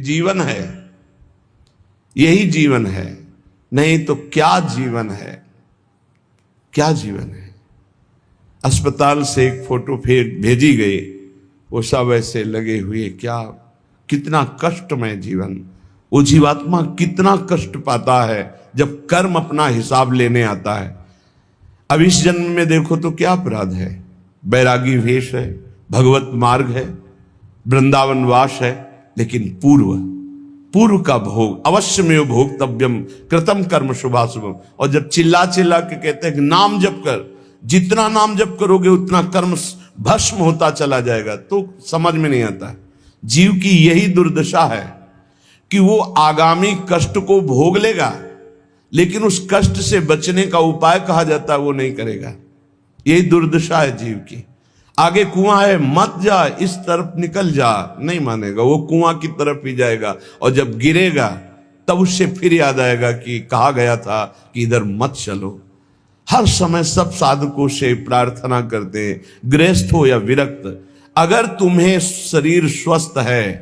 जीवन है, यही जीवन है, नहीं तो क्या जीवन है, क्या जीवन है। अस्पताल से एक फोटो फिर भेजी गई, वो सब ऐसे लगे हुए, क्या कितना कष्टमय जीवन। वो जीवात्मा कितना कष्ट पाता है जब कर्म अपना हिसाब लेने आता है। अब इस जन्म में देखो तो क्या अपराध है, बैरागी वेश है, भगवत मार्ग है, वृंदावन वास है, लेकिन पूर्व का भोग अवश्य में भोक्तव्यम कृतम कर्म शुभाशुभम। और जब चिल्ला चिल्ला के कहते हैं कि नाम जप कर, जितना नाम जप करोगे उतना कर्म भस्म होता चला जाएगा, तो समझ में नहीं आता। जीव की यही दुर्दशा है कि वो आगामी कष्ट को भोग लेगा, लेकिन उस कष्ट से बचने का उपाय कहा जाता है वो नहीं करेगा। यही दुर्दशा है जीव की। आगे कुआं है, मत जा, इस तरफ निकल जा, नहीं मानेगा, वो कुआं की तरफ ही जाएगा। और जब गिरेगा तब उससे फिर याद आएगा कि कहा गया था कि इधर मत चलो। हर समय सब साधकों से प्रार्थना करते हैं, गृहस्थ हो या विरक्त, अगर तुम्हें शरीर स्वस्थ है,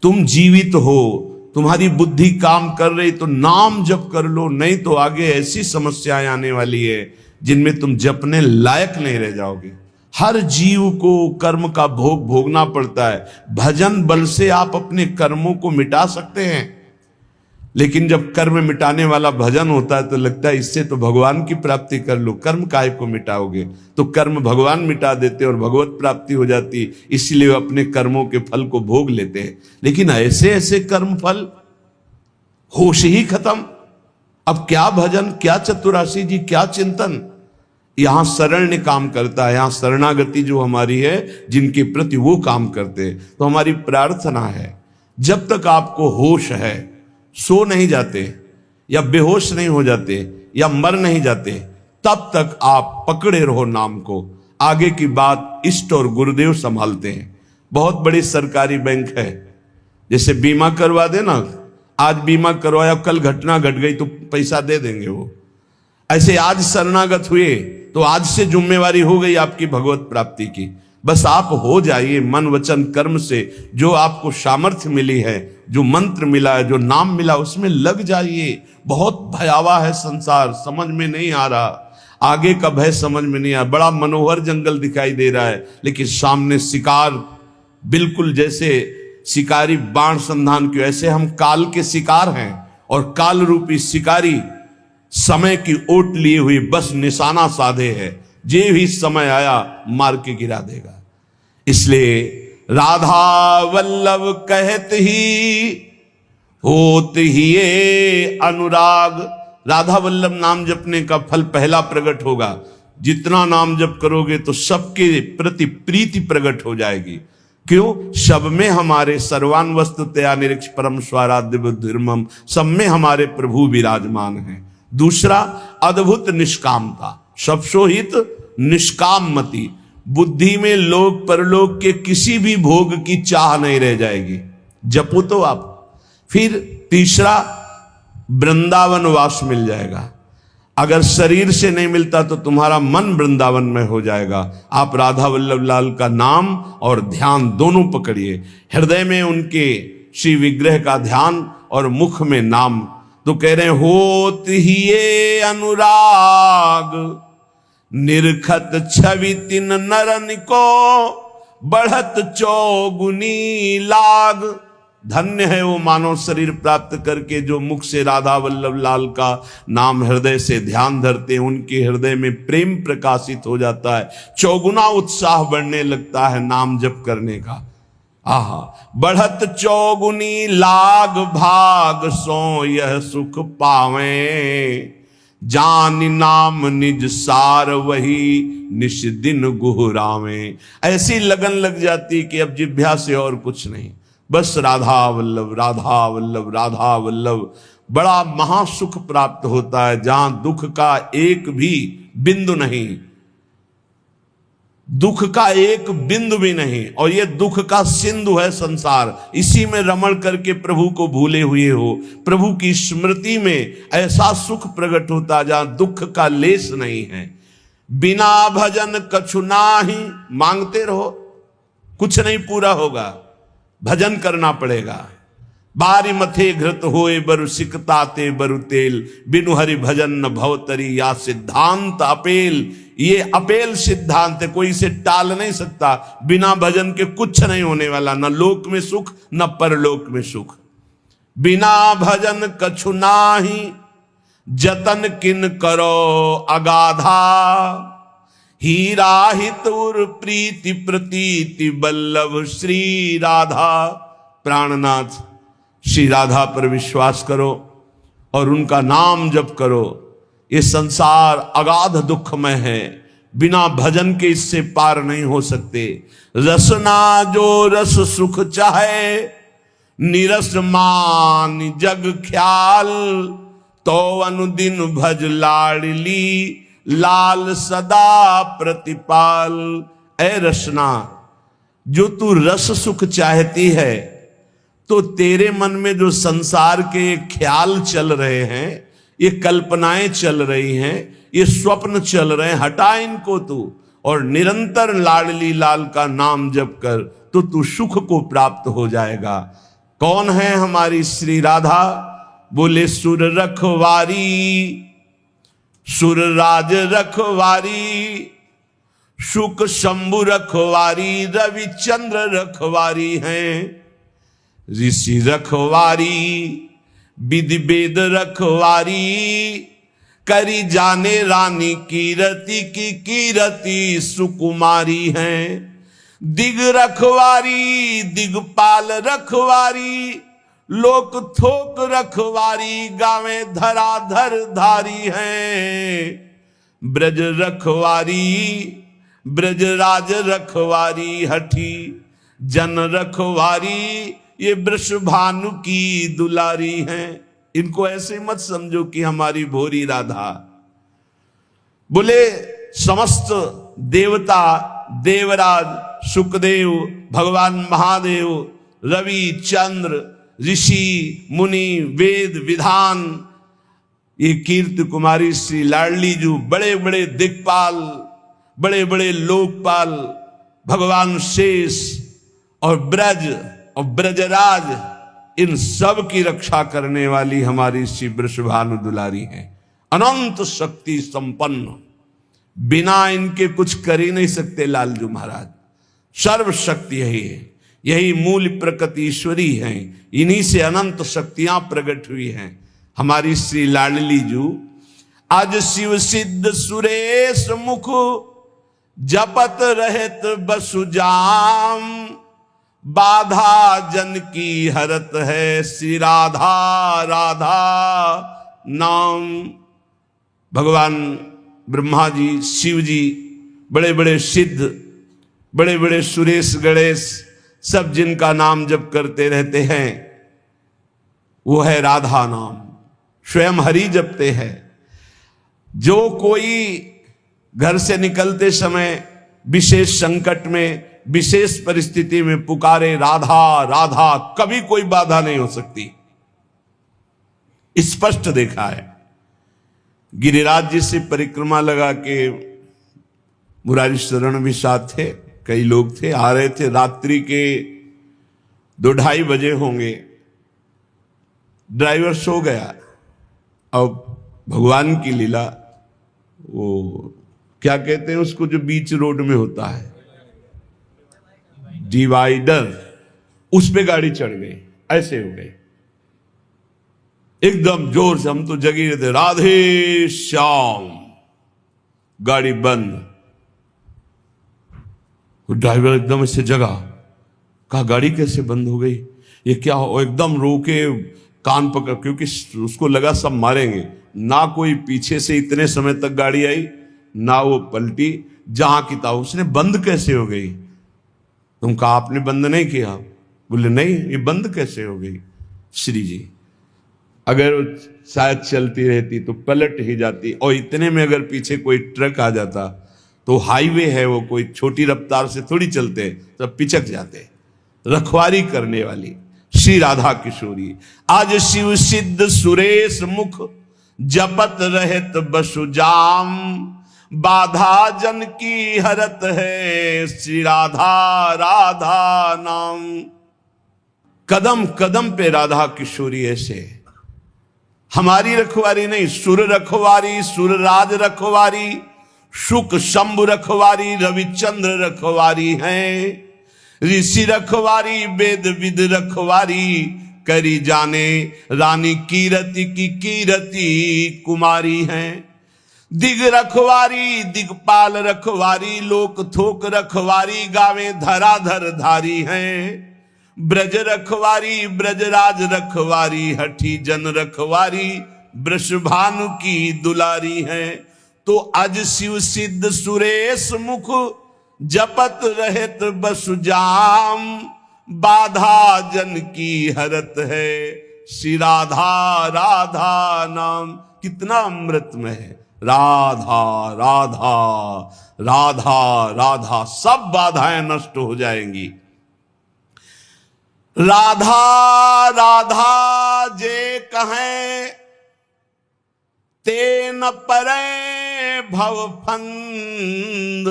तुम जीवित हो, तुम्हारी बुद्धि काम कर रही, तो नाम जप कर लो, नहीं तो आगे ऐसी समस्याएं आने वाली है जिनमें तुम जपने लायक नहीं रह जाओगे। हर जीव को कर्म का भोग भोगना पड़ता है। भजन बल से आप अपने कर्मों को मिटा सकते हैं, लेकिन जब कर्म मिटाने वाला भजन होता है तो लगता है इससे तो भगवान की प्राप्ति कर लो, कर्म काहे को मिटाओगे। तो कर्म भगवान मिटा देते और भगवत प्राप्ति हो जाती, इसलिए वे अपने कर्मों के फल को भोग लेते हैं। लेकिन ऐसे ऐसे कर्म फल, होश ही खत्म। अब क्या भजन, क्या चतुराशी जी, क्या चिंतन। यहां शरण्य काम करता है, यहां शरणागति जो हमारी है, जिनके प्रति वो काम करते हैं। तो हमारी प्रार्थना है, जब तक आपको होश है, सो नहीं जाते या बेहोश नहीं हो जाते या मर नहीं जाते, तब तक आप पकड़े रहो नाम को। आगे की बात इष्ट और गुरुदेव संभालते हैं। बहुत बड़ी सरकारी बैंक है, जैसे बीमा करवा देना, आज बीमा करवाया, कल घटना घट गई तो पैसा दे देंगे वो। ऐसे आज शरणागत हुए तो आज से जिम्मेवारी हो गई आपकी भगवत प्राप्ति की। बस आप हो जाइए मन वचन कर्म से, जो आपको सामर्थ्य मिली है, जो मंत्र मिला है, जो नाम मिला, उसमें लग जाइए। बहुत भयावह है संसार, समझ में नहीं आ रहा, आगे का भय समझ में नहीं आ रहा। बड़ा मनोहर जंगल दिखाई दे रहा है, लेकिन सामने शिकार, बिल्कुल जैसे शिकारी बाण संधान क्यों, ऐसे हम काल के शिकार हैं और काल रूपी शिकारी समय की ओट लिए हुई बस निशाना साधे है, जे भी समय आया मार के गिरा देगा। इसलिए राधा वल्लभ कहत ही होत ही ये अनुराग। राधा वल्लभ नाम जपने का फल पहला प्रकट होगा। जितना नाम जप करोगे तो सबके प्रति प्रीति प्रकट हो जाएगी। क्यों? सब में हमारे सर्वान वस्तुतया निरीक्ष परम स्वाराध्य बुद्धिर्मम, सब में हमारे प्रभु विराजमान हैं। दूसरा, अद्भुत निष्कामता, सब सोहित निष्काम मति, बुद्धि में लोक परलोक के किसी भी भोग की चाह नहीं रह जाएगी। जपो तो आप। फिर तीसरा, वृंदावन वास मिल जाएगा। अगर शरीर से नहीं मिलता तो तुम्हारा मन वृंदावन में हो जाएगा। आप राधा वल्लभ लाल का नाम और ध्यान दोनों पकड़िए। हृदय में उनके श्री विग्रह का ध्यान और मुख में नाम। तो कह रहे हैं, होत ही ये अनुराग निरखत छवि तिन नरन को बढ़त चौगुनी लाग। धन्य है वो मानव शरीर प्राप्त करके जो मुख से राधा वल्लभ लाल का नाम हृदय से ध्यान धरते हैं। उनके हृदय में प्रेम प्रकाशित हो जाता है, चौगुना उत्साह बढ़ने लगता है नाम जप करने का। आहा, बढ़त चौगुनी लाग भाग सो यह सुख पावे, जान नाम निज सार वही निश दिन गुहरावे। ऐसी लगन लग जाती कि अब जिभ्या से और कुछ नहीं, बस राधा वल्लभ राधा वल्लभ राधा वल्लभ। बड़ा महासुख प्राप्त होता है, जहां दुख का एक भी बिंदु नहीं, दुख का एक बिंदु भी नहीं। और ये दुख का सिंधु है संसार, इसी में रमण करके प्रभु को भूले हुए हो। प्रभु की स्मृति में ऐसा सुख प्रकट होता जहां दुख का लेस नहीं है। बिना भजन कछु नाही, मांगते रहो कुछ नहीं पूरा होगा, भजन करना पड़ेगा। बारी मथे घृत होए बरु सिकताते बरु तेल, बिनु हरि भजन न भवतरी या सिद्धांत अपेल। ये अपेल सिद्धांत है, कोई इसे टाल नहीं सकता। बिना भजन के कुछ नहीं होने वाला, न लोक में सुख न परलोक में सुख। बिना भजन कछु नाही, जतन किन करो अगाधा। हीरा हितुर प्रीति प्रतीति बल्लभ श्री राधा। प्राणनाथ श्री राधा पर विश्वास करो और उनका नाम जप करो। ये संसार अगाध दुखमय है, बिना भजन के इससे पार नहीं हो सकते। रसना जो रस सुख चाहे, निरस मान जग ख्याल। तो अनुदिन भज लाडली, लाल सदा प्रतिपाल। ऐ रसना, जो तू रस सुख चाहती है, तो तेरे मन में जो संसार के ख्याल चल रहे हैं, ये कल्पनाएं चल रही हैं, ये स्वप्न चल रहे हैं, हटा इनको तू और निरंतर लाडली लाल का नाम जप कर, तो तू सुख को प्राप्त हो जाएगा। कौन है हमारी श्री राधा? बोले सुर रखवारी, सुर राज रखवारी, शुक शंभु रखवारी, रविचंद्र रखवारी हैं। ऋषि रखवारी, विधि वेद रखवारी, करी जाने रानी कीरति की कीरति सुकुमारी हैं। दिग रखवारी, दिगपाल रखवारी, लोक थोक रखवारी, गावे धराधर धारी हैं। ब्रज रखवारी, ब्रजराज रखवारी, हठी जन रखवारी, ये वृषभानु की दुलारी हैं। इनको ऐसे मत समझो कि हमारी भोरी राधा। बोले समस्त देवता, देवराज, सुखदेव, भगवान महादेव, रवि चंद्र, ऋषि मुनि, वेद विधान, ये कीर्ति कुमारी श्री लाडली जो बड़े बड़े दिक्पाल, बड़े बड़े लोकपाल, भगवान शेष और ब्रज और ब्रजराज, इन सब की रक्षा करने वाली हमारी श्री वृषभानु दुलारी है। अनंत शक्ति संपन्न, बिना इनके कुछ कर ही नहीं सकते लालजू महाराज। सर्व शक्ति यही है, यही मूल प्रकृति ईश्वरी है, इन्हीं से अनंत शक्तियां प्रकट हुई हैं। हमारी श्री लाडली जू आज शिव सिद्ध सुरेश मुख, जपत रहत बसुजाम। बाधा जन की हरत है, श्री राधा राधा नाम। भगवान ब्रह्मा जी, शिव जी, बड़े बड़े सिद्ध, बड़े बड़े सुरेश गणेश, सब जिनका नाम जप करते रहते हैं, वो है राधा नाम। स्वयं हरि जपते हैं। जो कोई घर से निकलते समय विशेष संकट में, विशेष परिस्थिति में पुकारे राधा राधा, कभी कोई बाधा नहीं हो सकती। स्पष्ट देखा है। गिरिराज जी से परिक्रमा लगा के मुरारी शरण भी साथ थे, कई लोग थे, आ रहे थे। रात्रि के 2-2:30 बजे होंगे। ड्राइवर सो गया। अब भगवान की लीला, वो क्या कहते हैं उसको जो बीच रोड में होता है, डिवाइडर, उस पे गाड़ी चढ़ गई। ऐसे हो गए एकदम जोर से। हम तो जगी रहते, राधे श्याम, गाड़ी बंद। वो ड्राइवर एकदम ऐसे जगा, कहा गाड़ी कैसे बंद हो गई, ये क्या हो? एकदम रोके, कान पकड़, क्योंकि उसको लगा सब मारेंगे। ना कोई पीछे से इतने समय तक गाड़ी आई, ना वो पलटी, जहां की था। उसने बंद कैसे हो गई? तुम कहा आपने बंद नहीं किया। बोले नहीं, ये बंद कैसे हो गई? श्री जी, अगर शायद चलती रहती तो पलट ही जाती, और इतने में अगर पीछे कोई ट्रक आ जाता, तो हाईवे है वो, कोई छोटी रफ्तार से थोड़ी चलते, सब पिचक जाते। रखवारी करने वाली श्री राधा किशोरी। आज शिव सिद्ध सुरेश मुख, जपत रहत बसुजाम। बाधा जन की हरत है, श्री राधा राधा नाम। कदम कदम पे राधा किशोरी ऐसे, हमारी रखवारी नहीं, सुर रखवारी, सुरराज रखवारी, शुक शंभु रखवारी, रविचंद्र रखवारी हैं। ऋषि रखवारी, वेद विद रखवारी, करी जाने रानी कीरति की कीरति कुमारी हैं। दिग रखवारी, दिगपाल रखवारी, लोक थोक रखवारी, गावे धराधर धारी हैं। ब्रज रखवारी, ब्रजराज रखवारी, हठी जन रखवारी, वृषभानु की दुलारी हैं। तो अज शिव सिद्ध सुरेश मुख, जपत रहत बसु जाम, बाधा जन की हरत है, श्री राधा राधा नाम। कितना अमृतमय है, राधा राधा राधा राधा, सब बाधाएं नष्ट हो जाएंगी। राधा राधा जे कहें, ते न परे भव फंद,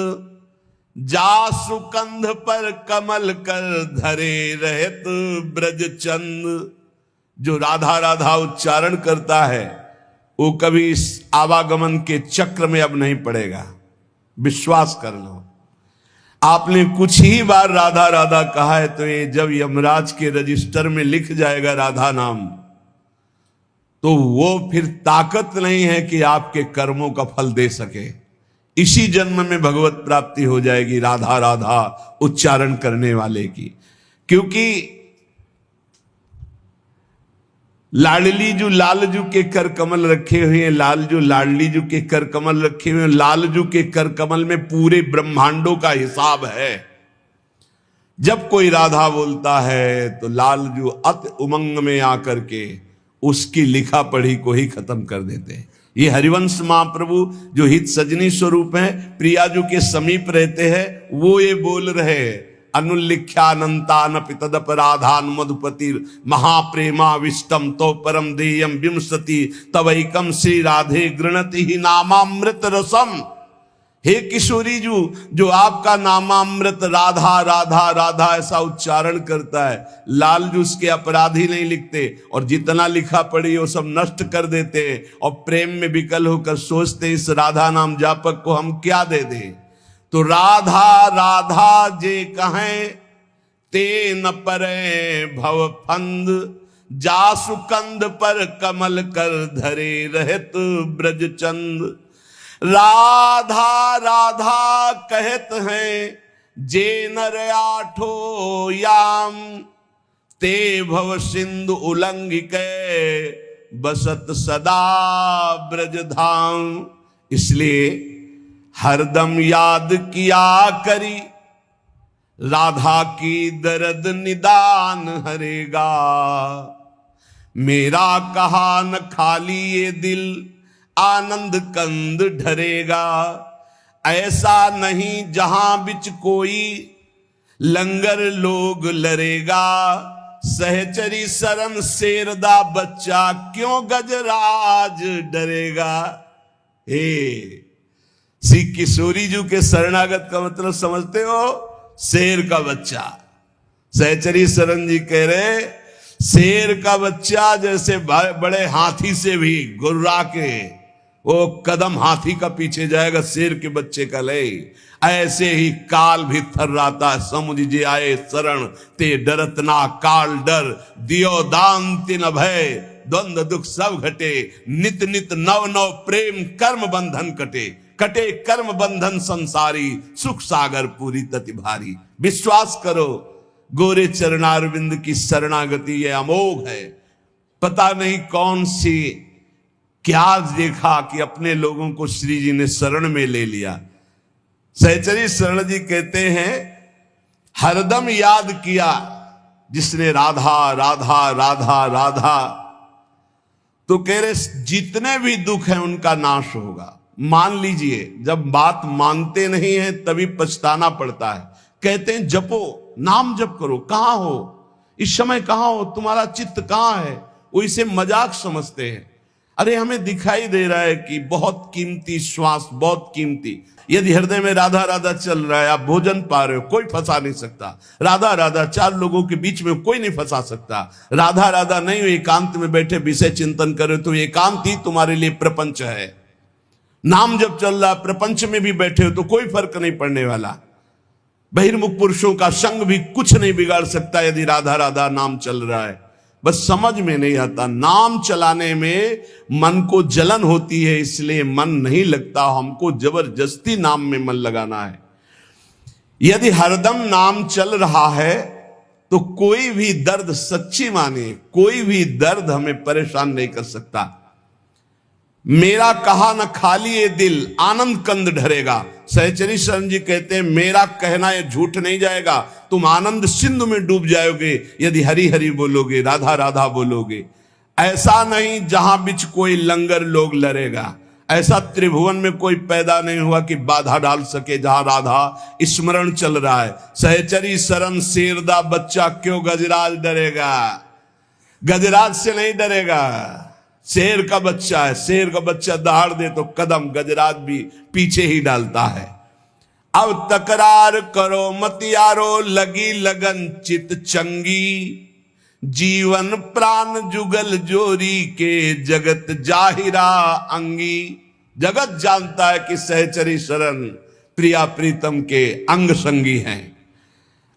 जासु कंध पर कमल कर धरे रहत ब्रज चंद। जो राधा राधा उच्चारण करता है वो कभी इस आवागमन के चक्र में अब नहीं पड़ेगा, विश्वास कर लो। आपने कुछ ही बार राधा राधा कहा है तो ये जब यमराज के रजिस्टर में लिख जाएगा राधा नाम, तो वो फिर ताकत नहीं है कि आपके कर्मों का फल दे सके। इसी जन्म में भगवत प्राप्ति हो जाएगी राधा राधा उच्चारण करने वाले की। क्योंकि लाडलीजू लालजू के कर कमल रखे हुए हैं, लालजू लाडलीजू के कर कमल रखे हुए हैं। लालजू के कर कमल में पूरे ब्रह्मांडों का हिसाब है। जब कोई राधा बोलता है तो लालजू अति उमंग में आकर के उसकी लिखा पढ़ी को ही खत्म कर देते हैं। ये हरिवंश महाप्रभु जो हित सजनी स्वरूप हैं, प्रियाजू के समीप रहते हैं, वो ये बोल रहे हैं, अनुल्लिख्यानंतान पितदपराधान मधुपति महाप्रेमा विष्टम तो परम देयम विंशति तवैकम श्री राधे गृणति ही नामामृत रसम। हे किशोरी जू, जो आपका नामामृत राधा राधा राधा ऐसा उच्चारण करता है, लालजू उसके अपराधी नहीं लिखते और जितना लिखा पढ़ी वो सब नष्ट कर देते हैं और प्रेम में विकल होकर सोचते इस राधा नाम जापक को हम क्या दे दें। तो राधा राधा जे कहें, ते न परे भव फंद, जासु कंद पर कमल कर धरे रहत ब्रज चंद। राधा राधा कहत हैं, जे नर आठो याम, ते भव सिंधु उल्लंघिक बसत सदा ब्रज धाम। इसलिए हरदम याद किया करी, राधा की दर्द निदान हरेगा। मेरा कहा न खाली ये दिल, आनंद कंद ढरेगा। ऐसा नहीं जहां बिच कोई, लंगर लोग लरेगा। सहचरी शरण शेरदा बच्चा, क्यों गजराज डरेगा। हे श्री किशोरी जी के शरणागत का मतलब समझते हो, शेर का बच्चा। सहचरी शरण जी कह रहे, शेर का बच्चा जैसे बड़े हाथी से भी गुर्रा के वो कदम हाथी का पीछे जाएगा, शेर के बच्चे का ले। ऐसे ही काल भी थर्राता, समुझ जे आए शरण ते डरत ना काल डर। दियो दान तिन भय, द्वंद दुख सब घटे। नित नित नव नव प्रेम कर्म बंधन कटे। कटे कर्म बंधन संसारी, सुख सागर पूरी तति भारी। विश्वास करो, गोरे चरणारविंद की शरणागति ये अमोघ है। पता नहीं कौन सी क्या देखा कि अपने लोगों को श्री जी ने शरण में ले लिया। सहचरी शरण जी कहते हैं, हरदम याद किया जिसने राधा राधा राधा राधा, तो कह रहे जितने भी दुख हैं उनका नाश होगा। मान लीजिए, जब बात मानते नहीं है तभी पछताना पड़ता है। कहते हैं जपो, नाम जप करो। कहां हो इस समय, कहां हो, तुम्हारा चित्त कहां है। वो इसे मजाक समझते हैं। अरे हमें दिखाई दे रहा है कि बहुत कीमती श्वास, बहुत कीमती, यदि हृदय में राधा राधा चल रहा है, आप भोजन पा रहे हो, कोई फंसा नहीं सकता। राधा राधा, चार लोगों के बीच में कोई नहीं फंसा सकता। राधा राधा नहीं हो, एकांत में बैठे विषय चिंतन करे तो एकांत ही तुम्हारे लिए प्रपंच है। नाम जब चल रहा, प्रपंच में भी बैठे हो तो कोई फर्क नहीं पड़ने वाला। बहिर्मुख पुरुषों का संग भी कुछ नहीं बिगाड़ सकता यदि राधा राधा नाम चल रहा है। बस समझ में नहीं आता, नाम चलाने में मन को जलन होती है, इसलिए मन नहीं लगता। हमको जबरदस्ती नाम में मन लगाना है। यदि हरदम नाम चल रहा है तो कोई भी दर्द, सच्ची माने, कोई भी दर्द हमें परेशान नहीं कर सकता। मेरा कहा न खाली ये दिल, आनंद कंद ढरेगा। सहचरी शरण जी कहते हैं, मेरा कहना ये झूठ नहीं जाएगा, तुम आनंद सिंधु में डूब जाओगे यदि हरि हरि बोलोगे, राधा राधा बोलोगे। ऐसा नहीं जहां बिच कोई लंगर लोग लड़ेगा, ऐसा त्रिभुवन में कोई पैदा नहीं हुआ कि बाधा डाल सके जहां राधा स्मरण चल रहा है। सहचरी शरण शेरदा बच्चा, क्यों गजराज डरेगा? गजराज से नहीं डरेगा, शेर का बच्चा है। शेर का बच्चा दहाड़ दे तो कदम गजराज भी पीछे ही डालता है। अब तकरार करो मत यारो, लगी लगन चित चंगी, जीवन प्राण जुगल जोरी के, जगत जाहिरा अंगी। जगत जानता है कि सहचरी शरण प्रिया प्रीतम के अंग संगी हैं।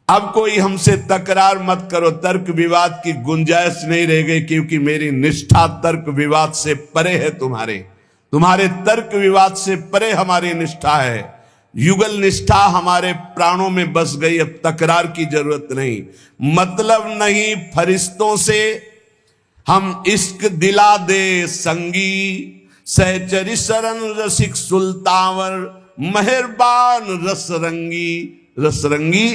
अब कोई हमसे तकरार मत करो, तर्क विवाद की गुंजाइश नहीं रह गई, क्योंकि मेरी निष्ठा तर्क विवाद से परे है। तुम्हारे तर्क विवाद से परे हमारी निष्ठा है। युगल निष्ठा हमारे प्राणों में बस गई, अब तकरार की जरूरत नहीं। मतलब नहीं फरिश्तों से हम इश्क दिला दे संगी, सहचरी शरण रसिक सुल्तावर, मेहरबान रसरंगी। रसरंगी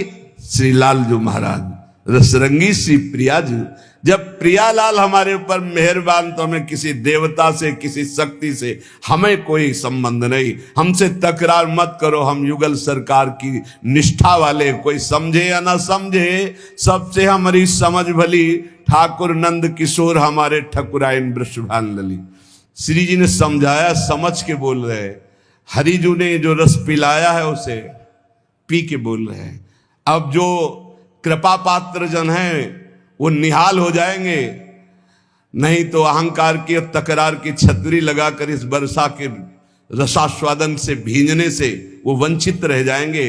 श्री लालजू महाराज, रसरंगी श्री प्रियाजू। जब प्रियालाल हमारे ऊपर मेहरबान तो हमें किसी देवता से, किसी शक्ति से हमें कोई संबंध नहीं। हमसे तकरार मत करो, हम युगल सरकार की निष्ठा वाले, कोई समझे या ना समझे सबसे हमारी समझ भली। ठाकुर नंद किशोर हमारे ठकुराइन वृषभान लली। श्री जी ने समझाया, समझ के बोल रहे। हरिजू ने जो रस पिलाया है उसे पी के बोल रहे हैं। अब जो कृपा पात्र जन हैं वो निहाल हो जाएंगे, नहीं तो अहंकार की और तकरार की छतरी लगाकर इस वर्षा के रसास्वादन से, भींजने से वो वंचित रह जाएंगे।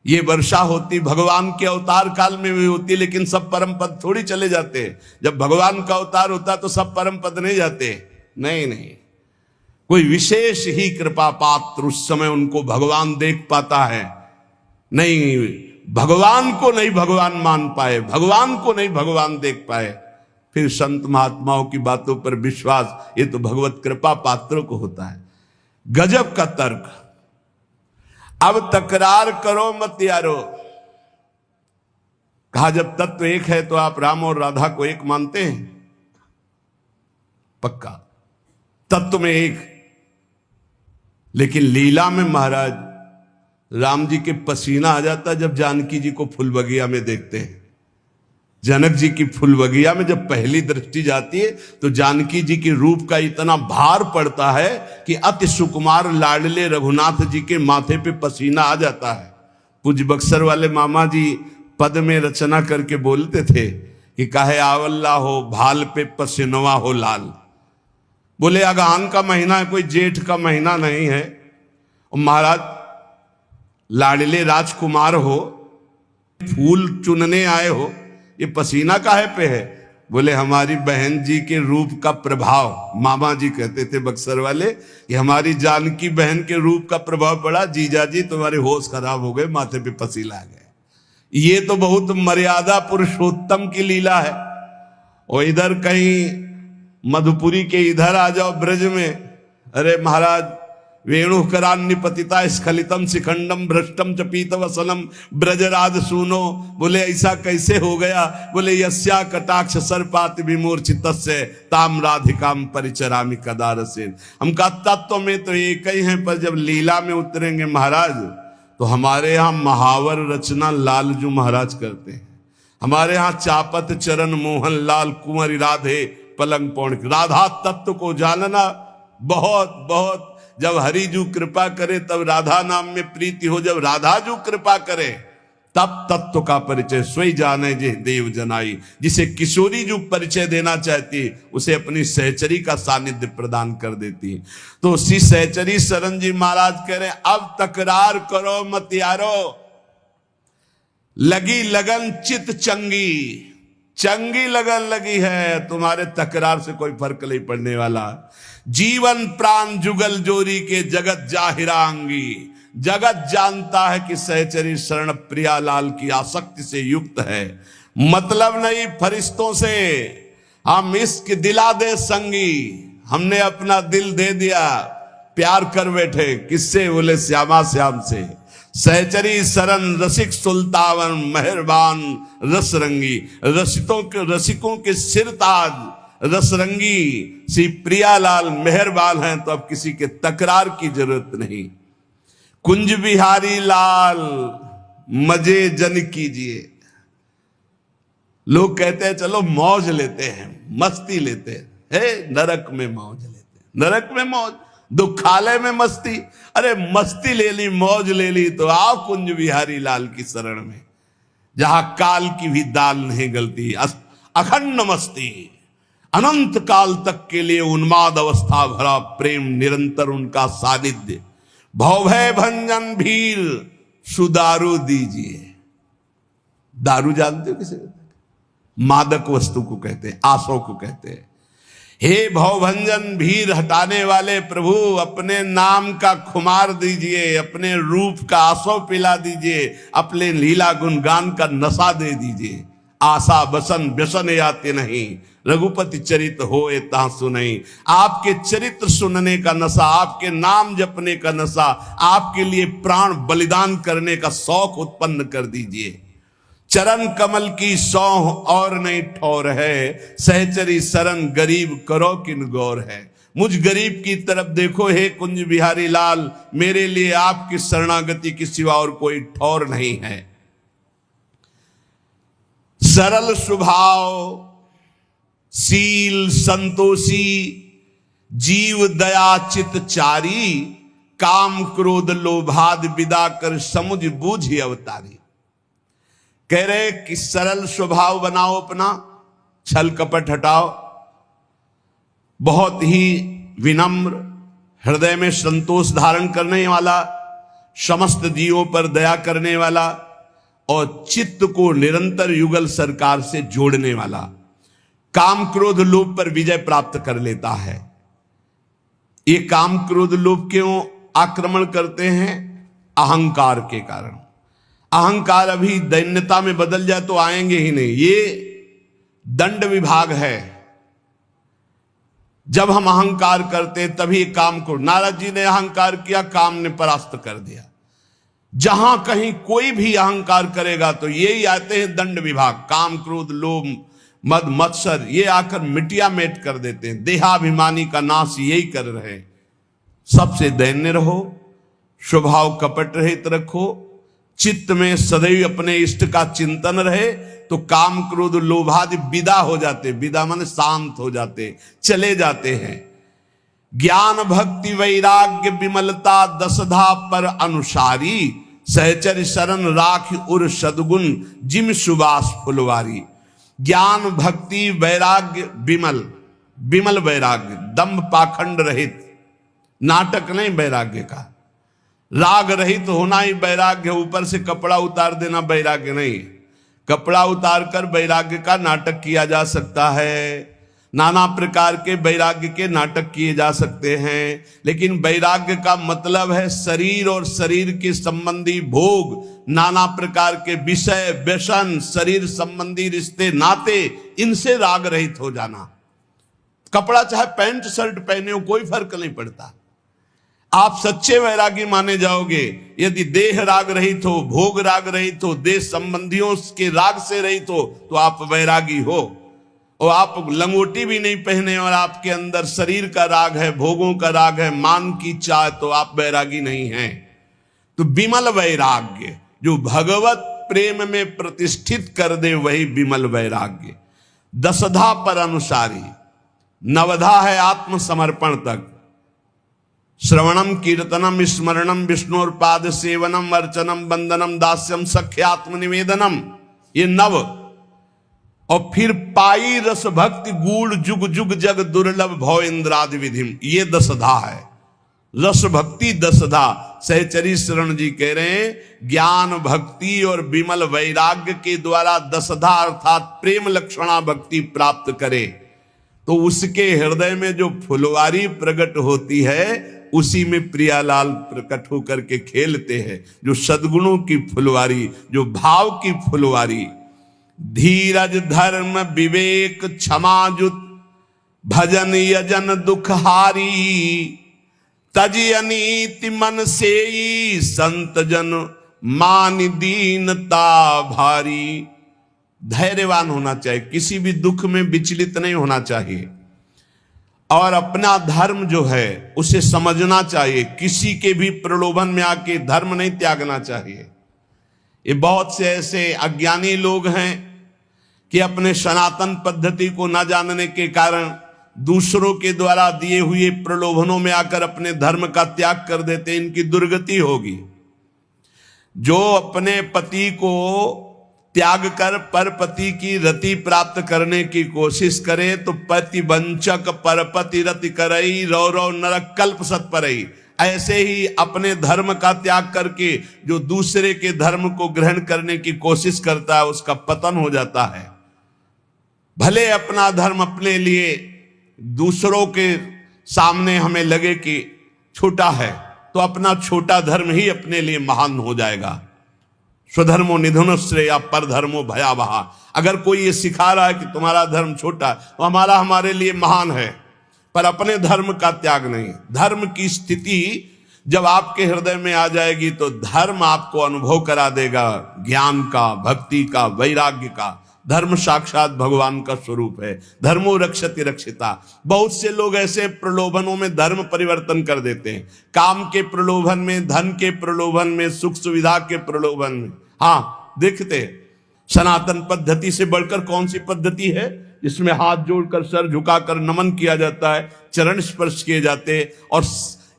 ये वर्षा होती भगवान के अवतार काल में भी होती, लेकिन सब परम पद थोड़ी चले जाते। जब भगवान का अवतार होता तो सब परम पद नहीं जाते। नहीं, कोई विशेष ही कृपा पात्र उस समय उनको भगवान देख पाता है। नहीं, भगवान को नहीं भगवान मान पाए, भगवान को नहीं भगवान देख पाए, फिर संत महात्माओं की बातों पर विश्वास, ये तो भगवत कृपा पात्रों को होता है। गजब का तर्क। अब तकरार करो मत यारो। कहा जब तत्व एक है तो आप राम और राधा को एक मानते हैं? पक्का तत्व में एक, लेकिन लीला में महाराज राम जी के पसीना आ जाता जब जानकी जी को फूल बगिया में देखते हैं। जनक जी की फूल बगिया में जब पहली दृष्टि जाती है तो जानकी जी के रूप का इतना भार पड़ता है कि अति सुकुमार लाडले रघुनाथ जी के माथे पे पसीना आ जाता है। पूज्य बक्सर वाले मामा जी पद में रचना करके बोलते थे कि काहे आवल्ला हो भाल पे पसीनवा हो लाल। बोले अगहन का महीना है, कोई जेठ का महीना नहीं है। और महाराज लाडले राजकुमार हो, फूल चुनने आए हो, ये पसीना काहे पे है? बोले हमारी बहन जी के रूप का प्रभाव। मामा जी कहते थे बक्सर वाले कि हमारी जानकी बहन के रूप का प्रभाव पड़ा, जीजा जी तुम्हारे होश खराब हो गए, माथे पे पसीना आ गया। ये तो बहुत मर्यादा पुरुषोत्तम की लीला है। और इधर कहीं मधुपुरी के इधर आ जाओ ब्रज में, अरे महाराज वेणु करान्य पतिता स्खलितम शिखंडम भ्रष्टम च पीत वसनम ब्रजराज सुनो। बोले ऐसा कैसे हो गया? बोले यस्या कटाक्ष सर्पाति विमूर्छित ताम राधिकाम परिचरामि कदारसेन। हम का तत्व में तो एक ही हैं, पर जब लीला में उतरेंगे महाराज तो हमारे यहाँ महावर रचना लालजू महाराज करते हैं। हमारे यहाँ चापत चरण मोहन लाल कुंवर राधे पलंग पौड़। राधा तत्व को जानना बहुत बहुत, जब हरिजू कृपा करे तब राधा नाम में प्रीति हो, जब राधाजू कृपा करे तब तत्व का परिचय सोई जाने जे देव जनाई। जिसे किशोरी जो परिचय देना चाहती उसे अपनी सहचरी का सानिध्य प्रदान कर देती। तो श्री सहचरी शरण जी महाराज कह रहे अब तकरार करो मत यारो, लगी लगन चित चंगी, चंगी लगन लगी है, तुम्हारे तकरार से कोई फर्क नहीं पड़ने वाला। जीवन प्राण जुगल जोरी के जगत जाहिरांगी, जगत जानता है कि सहचरी शरण प्रियालाल की आसक्ति से युक्त है। मतलब नहीं फरिश्तों से, हम इश्क दिला दे संगी, हमने अपना दिल दे दिया, प्यार कर बैठे। किससे? बोले श्यामा श्याम से। सहचरी शरण रसिक सुल्तान मेहरबान रसरंगी, रसिकों के सिरताज रसरंगी श्री प्रियालाल मेहरबान हैं, तो अब किसी के तकरार की जरूरत नहीं। कुंज बिहारी लाल मजे जन कीजिए। लोग कहते हैं चलो मौज लेते हैं, मस्ती लेते हैं, नरक में मौज लेते हैं, नरक में मौज, दुखालय में मस्ती। अरे मस्ती ले ली, मौज ले ली तो आओ कुंज बिहारी लाल की शरण में, जहां काल की भी दाल नहीं गलती। अखंड मस्ती, अनंत काल तक के लिए उन्माद अवस्था भरा प्रेम, निरंतर उनका सानिध्य। भवभय भंजन भीर सुदारू दीजिए। दारू जानते हो किसे? मादक वस्तु को कहते हैं, आसों को कहते हैं। हे भवभंजन भीर हटाने वाले प्रभु, अपने नाम का खुमार दीजिए, अपने रूप का आसो पिला दीजिए, अपने लीला गुणगान का नशा दे दीजिए। आशा बसन व्यसन आते नहीं, रघुपति चरित्र होए तासु नहीं। आपके चरित्र सुनने का नशा, आपके नाम जपने का नशा, आपके लिए प्राण बलिदान करने का शौक उत्पन्न कर दीजिए। चरण कमल की सौह और नहीं ठौर है, सहचरी शरण गरीब करो किन गौर है। मुझ गरीब की तरफ देखो हे कुंज बिहारी लाल, मेरे लिए आपकी शरणागति के सिवा और कोई ठौर नहीं है। सरल स्वभाव, शील संतोषी, जीव दया चित चारी, काम क्रोध लोभाद विदा कर समुझ बूझ अवतारी। कह रहे कि सरल स्वभाव बनाओ अपना, छल कपट हटाओ, बहुत ही विनम्र, हृदय में संतोष धारण करने वाला, समस्त जीवों पर दया करने वाला और चित्त को निरंतर युगल सरकार से जोड़ने वाला। काम क्रोध लोभ पर विजय प्राप्त कर लेता है। ये काम क्रोध लोभ क्यों आक्रमण करते हैं? अहंकार के कारण। अहंकार अभी दैन्यता में बदल जाए तो आएंगे ही नहीं। ये दंड विभाग है। जब हम अहंकार करते तभी काम को, नारद जी ने अहंकार किया, काम ने परास्त कर दिया। जहां कहीं कोई भी अहंकार करेगा तो यही आते हैं दंड विभाग, काम क्रोध लोभ मद मत्सर, ये आकर मिटिया मेट कर देते हैं। देहाभिमानी का नाश यही कर रहे हैं। सबसे दैन्य रहो, स्वभाव कपट रहित रखो, चित्त में सदैव अपने इष्ट का चिंतन रहे, तो काम क्रोध लोभादि विदा हो जाते। विदा माने शांत हो जाते, चले जाते हैं। ज्ञान भक्ति वैराग्य विमलता दसधा पर अनुसारी, सहचर शरण राख उर सदगुण जिम सुबास फुलवारी। ज्ञान भक्ति वैराग्य विमल, विमल वैराग्य, दंभ पाखंड रहित, नाटक नहीं वैराग्य का, राग रहित होना ही वैराग्य। ऊपर से कपड़ा उतार देना वैराग्य नहीं। कपड़ा उतार कर वैराग्य का नाटक किया जा सकता है, नाना प्रकार के वैराग्य के नाटक किए जा सकते हैं, लेकिन वैराग्य का मतलब है शरीर और शरीर के संबंधी भोग, नाना प्रकार के विषय व्यसन, शरीर संबंधी रिश्ते नाते, इनसे राग रहित हो जाना। कपड़ा चाहे पैंट शर्ट पहने हो, कोई फर्क नहीं पड़ता। आप सच्चे वैरागी माने जाओगे यदि देह राग रहित हो, भोग राग रहित हो, देश संबंधियों के राग से रहित हो, तो आप वैरागी हो। और आप लंगोटी भी नहीं पहने और आपके अंदर शरीर का राग है, भोगों का राग है, मान की चाह, तो आप वैरागी नहीं हैं। तो विमल वैराग्य जो भगवत प्रेम में प्रतिष्ठित कर दे, वही विमल वैराग्य। दसधा पर अनुसारी, नवधा है आत्मसमर्पण तक। श्रवणम कीर्तनम स्मरणम विष्णुर्पाद सेवनम अर्चनम वंदनम दास्यम सख्यात्म निवेदनम, ये नव। और फिर पाई रस भक्ति गूढ़ जुग जुग जग दुर्लभ भव इंद्रादि विधिम, ये दसधा है। रस भक्ति दसधा। सहचरी शरण जी कह रहे हैं ज्ञान भक्ति और विमल वैराग्य के द्वारा दसधा अर्थात प्रेम लक्षणा भक्ति प्राप्त करे तो उसके हृदय में जो फुलवारी प्रकट होती है उसी में प्रियालाल प्रकट होकर के खेलते हैं। जो सद्गुणों की फुलवारी, जो भाव की फुलवारी, धीरज धर्म विवेक क्षमाजुत भजन यजन दुखहारी, तजी अनीति मन सेई संत जन मान दीनता भारी। धैर्यवान होना चाहिए, किसी भी दुख में विचलित नहीं होना चाहिए और अपना धर्म जो है उसे समझना चाहिए। किसी के भी प्रलोभन में आके धर्म नहीं त्यागना चाहिए। ये बहुत से ऐसे अज्ञानी लोग हैं कि अपने सनातन पद्धति को न जानने के कारण दूसरों के द्वारा दिए हुए प्रलोभनों में आकर अपने धर्म का त्याग कर देते। इनकी दुर्गति होगी। जो अपने पति को त्याग कर परपति की रति प्राप्त करने की कोशिश करे तो पति वंचक परपति रति करई रौ रौ नरक कल्प सत्परई। ऐसे ही अपने धर्म का त्याग करके जो दूसरे के धर्म को ग्रहण करने की कोशिश करता है उसका पतन हो जाता है। भले अपना धर्म अपने लिए दूसरों के सामने हमें लगे कि छोटा है तो अपना छोटा धर्म ही अपने लिए महान हो जाएगा। स्वधर्मो निधन श्रेय पर धर्मो भयावहा। अगर कोई ये सिखा रहा है कि तुम्हारा धर्म छोटा तो हमारे लिए महान है, पर अपने धर्म का त्याग नहीं। धर्म की स्थिति जब आपके हृदय में आ जाएगी तो धर्म आपको अनुभव करा देगा ज्ञान का, भक्ति का, वैराग्य का। धर्म साक्षात भगवान का स्वरूप है। धर्मो रक्षति रक्षिता। बहुत से लोग ऐसे प्रलोभनों में धर्म परिवर्तन कर देते हैं। काम के प्रलोभन में, धन के प्रलोभन में, सुख सुविधा के प्रलोभन में। हाँ, देखते सनातन पद्धति से बढ़कर कौन सी पद्धति है जिसमें हाथ जोड़कर सर झुकाकर नमन किया जाता है, चरण स्पर्श किए जाते और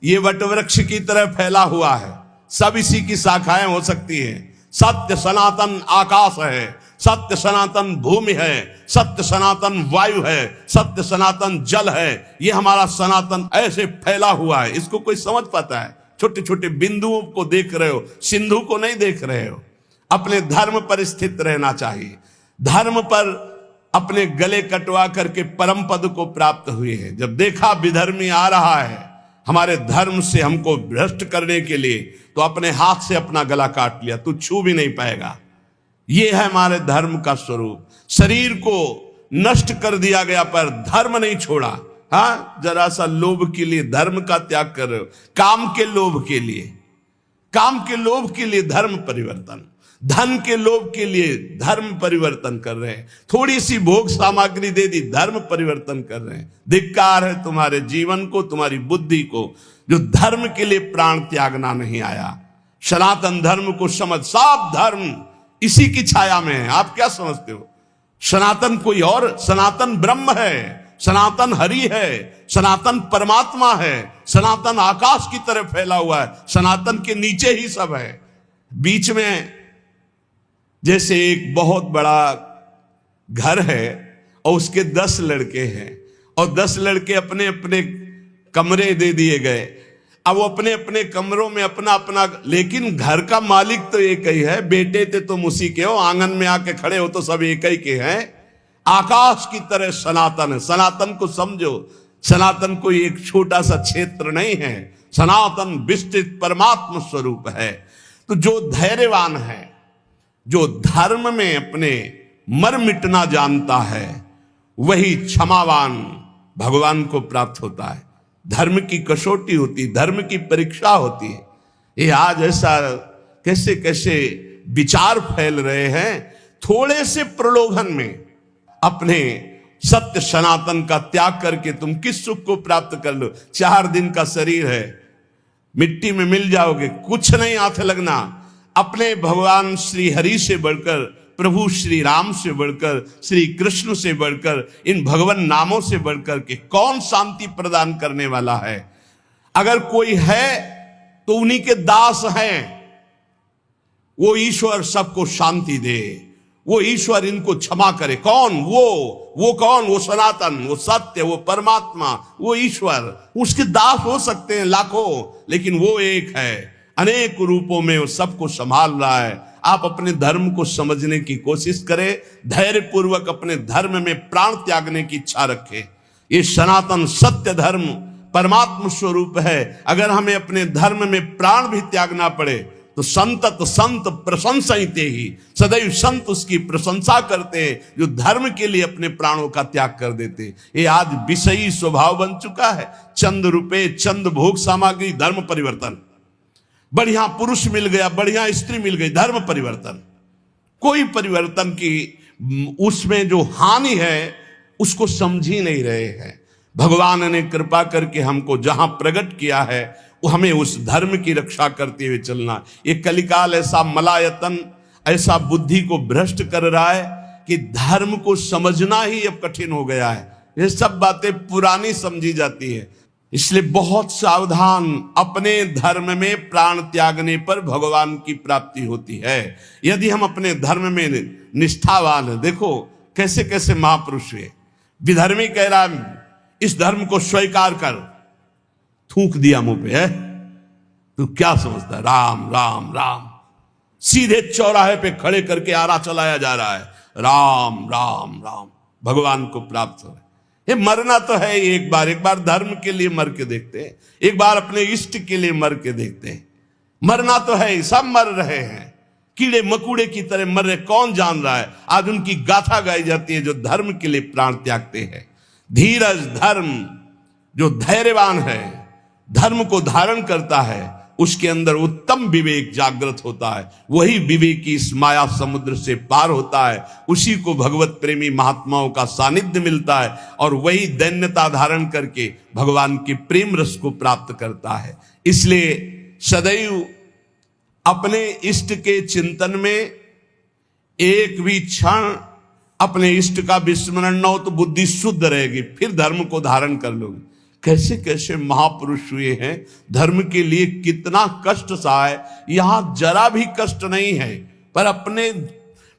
ये वटवृक्ष की तरह फैला हुआ है। सब इसी की शाखाएं हो सकती हैं। सत्य सनातन आकाश है, सत्य सनातन भूमि है, सत्य सनातन वायु है, सत्य सनातन जल है। ये हमारा सनातन ऐसे फैला हुआ है। इसको कोई समझ पाता है? छोटे छोटे बिंदुओं को देख रहे हो, सिंधु को नहीं देख रहे हो। अपने धर्म पर स्थित रहना चाहिए। धर्म पर अपने गले कटवा करके परम पद को प्राप्त हुए हैं। जब देखा विधर्मी आ रहा है हमारे धर्म से हमको भ्रष्ट करने के लिए तो अपने हाथ से अपना गला काट लिया, तू छू भी नहीं पाएगा। ये है हमारे धर्म का स्वरूप। शरीर को नष्ट कर दिया गया पर धर्म नहीं छोड़ा। हाँ, जरा सा लोभ के लिए धर्म का त्याग कर रहे हो। काम के लोभ के लिए, काम के लोभ के लिए धर्म परिवर्तन, धन के लोभ के लिए धर्म परिवर्तन कर रहे हैं। थोड़ी सी भोग सामग्री दे दी, धर्म परिवर्तन कर रहे हैं। धिक्कार है तुम्हारे जीवन को, तुम्हारी बुद्धि को, जो धर्म के लिए प्राण त्यागना नहीं आया। सनातन धर्म को समझ। सब धर्म इसी की छाया में है। आप क्या समझते हो? सनातन कोई और, सनातन ब्रह्म है, सनातन हरि है, सनातन परमात्मा है, सनातन आकाश की तरह फैला हुआ है। सनातन के नीचे ही सब है। बीच में जैसे एक बहुत बड़ा घर है और उसके 10 लड़के हैं और 10 लड़के अपने अपने कमरे दे दिए गए। अब वो अपने अपने कमरों में अपना अपना, लेकिन घर का मालिक तो एक ही है। बेटे थे तुम उसी के हो, आंगन में आके खड़े हो तो सब एक ही के हैं। आकाश की तरह सनातन है। सनातन को समझो। सनातन कोई एक छोटा सा क्षेत्र नहीं है। सनातन विस्तृत परमात्मा स्वरूप है। तो जो धैर्यवान है, जो धर्म में अपने मर मिटना जानता है, वही क्षमावान भगवान को प्राप्त होता है। धर्म की कसौटी होती, धर्म की परीक्षा होती है। ये आज ऐसा कैसे कैसे विचार फैल रहे हैं। थोड़े से प्रलोभन में अपने सत्य सनातन का त्याग करके तुम किस सुख को प्राप्त कर लो। 4 दिन का शरीर है, मिट्टी में मिल जाओगे, कुछ नहीं हाथ लगना। अपने भगवान श्री हरि से बढ़कर प्रभु श्री राम से बढ़कर, श्री कृष्ण से बढ़कर, इन भगवान नामों से बढ़कर के कौन शांति प्रदान करने वाला है? अगर कोई है तो उन्हीं के दास हैं। वो ईश्वर सबको शांति दे, वो ईश्वर इनको क्षमा करे। कौन? वो कौन? वो सनातन, वो सत्य, वो परमात्मा, वो ईश्वर। उसके दास हो सकते हैं लाखों, लेकिन वो एक है, अनेक रूपों में वो सबको संभाल रहा है। आप अपने धर्म को समझने की कोशिश करें, धैर्य पूर्वक अपने धर्म में प्राण त्यागने की इच्छा रखें। ये सनातन सत्य धर्म परमात्म स्वरूप है। अगर हमें अपने धर्म में प्राण भी त्यागना पड़े तो संतत संत प्रशंसते ही, सदैव संत उसकी प्रशंसा करते हैं जो धर्म के लिए अपने प्राणों का त्याग कर देते। ये आज विषयी स्वभाव बन चुका है। चंद रुपए, चंद भोग सामग्री, धर्म परिवर्तन। बढ़िया पुरुष मिल गया, बढ़िया स्त्री मिल गई, धर्म परिवर्तन। कोई परिवर्तन की उसमें जो हानि है उसको समझ ही नहीं रहे हैं। भगवान ने कृपा करके हमको जहां प्रकट किया है वो हमें उस धर्म की रक्षा करते हुए चलना। ये कलिकाल ऐसा मलायतन, ऐसा बुद्धि को भ्रष्ट कर रहा है कि धर्म को समझना ही अब कठिन हो गया है। ये सब बातें पुरानी समझी जाती है। इसलिए बहुत सावधान। अपने धर्म में प्राण त्यागने पर भगवान की प्राप्ति होती है। यदि हम अपने धर्म में निष्ठावान हैं, देखो कैसे कैसे महापुरुष हुए। विधर्मी कह रहा इस धर्म को स्वीकार कर, थूक दिया मुंह पे, है तू क्या समझता है? राम राम राम, सीधे चौराहे पे खड़े करके आरा चलाया जा रहा है, राम राम राम, भगवान को प्राप्त हो। ये मरना तो है एक बार धर्म के लिए मर के देखते हैं, एक बार अपने इष्ट के लिए मर के देखते हैं। मरना तो है, सब मर रहे हैं, कीड़े मकुड़े की तरह मर रहे, कौन जान रहा है? आज उनकी गाथा गाई जाती है जो धर्म के लिए प्राण त्यागते हैं। धीरज धर्म, जो धैर्यवान है, धर्म को धारण करता है, उसके अंदर उत्तम विवेक जागृत होता है। वही विवेक की इस माया समुद्र से पार होता है। उसी को भगवत प्रेमी महात्माओं का सानिध्य मिलता है और वही दैन्यता धारण करके भगवान के प्रेम रस को प्राप्त करता है। इसलिए सदैव अपने इष्ट के चिंतन में एक भी क्षण अपने इष्ट का विस्मरण न हो तो बुद्धि शुद्ध रहेगी, फिर धर्म को धारण कर लोगे। कैसे कैसे महापुरुष हुए हैं, धर्म के लिए कितना कष्ट सहा है। यहां जरा भी कष्ट नहीं है, पर अपने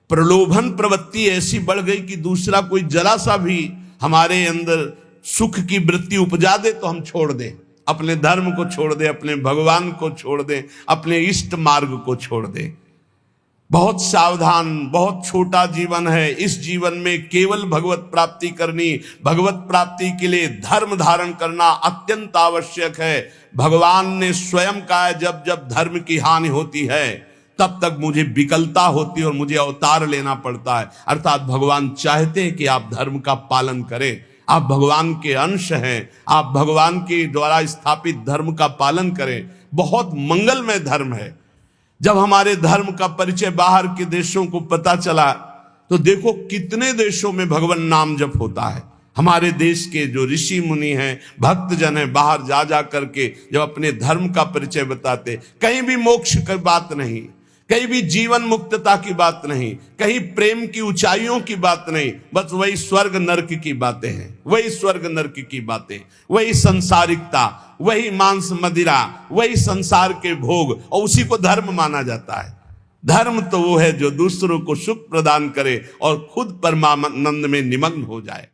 प्रलोभन प्रवृत्ति ऐसी बढ़ गई कि दूसरा कोई जरा सा भी हमारे अंदर सुख की वृत्ति उपजा दे तो हम छोड़ दें, अपने धर्म को छोड़ दें, अपने भगवान को छोड़ दें, अपने इष्ट मार्ग को छोड़ दें। बहुत सावधान। बहुत छोटा जीवन है। इस जीवन में केवल भगवत प्राप्ति करनी, भगवत प्राप्ति के लिए धर्म धारण करना अत्यंत आवश्यक है। भगवान ने स्वयं कहा, जब जब धर्म की हानि होती है तब तक मुझे विकलता होती है और मुझे अवतार लेना पड़ता है। अर्थात भगवान चाहते हैं कि आप धर्म का पालन करें। आप भगवान के अंश हैं, आप भगवान के द्वारा स्थापित धर्म का पालन करें। बहुत मंगलमय धर्म है। जब हमारे धर्म का परिचय बाहर के देशों को पता चला तो देखो कितने देशों में भगवान नाम जप होता है। हमारे देश के जो ऋषि मुनि हैं, भक्त जन हैं, बाहर जा जा करके जब अपने धर्म का परिचय बताते, कहीं भी मोक्ष की बात नहीं, कहीं भी जीवन मुक्तता की बात नहीं, कहीं प्रेम की ऊंचाइयों की बात नहीं, बस वही स्वर्ग नरक की बातें हैं, वही स्वर्ग नरक की बातें, वही संसारिकता, वही मांस मदिरा, वही संसार के भोग, और उसी को धर्म माना जाता है। धर्म तो वो है जो दूसरों को सुख प्रदान करे और खुद परमानंद में निमग्न हो जाए।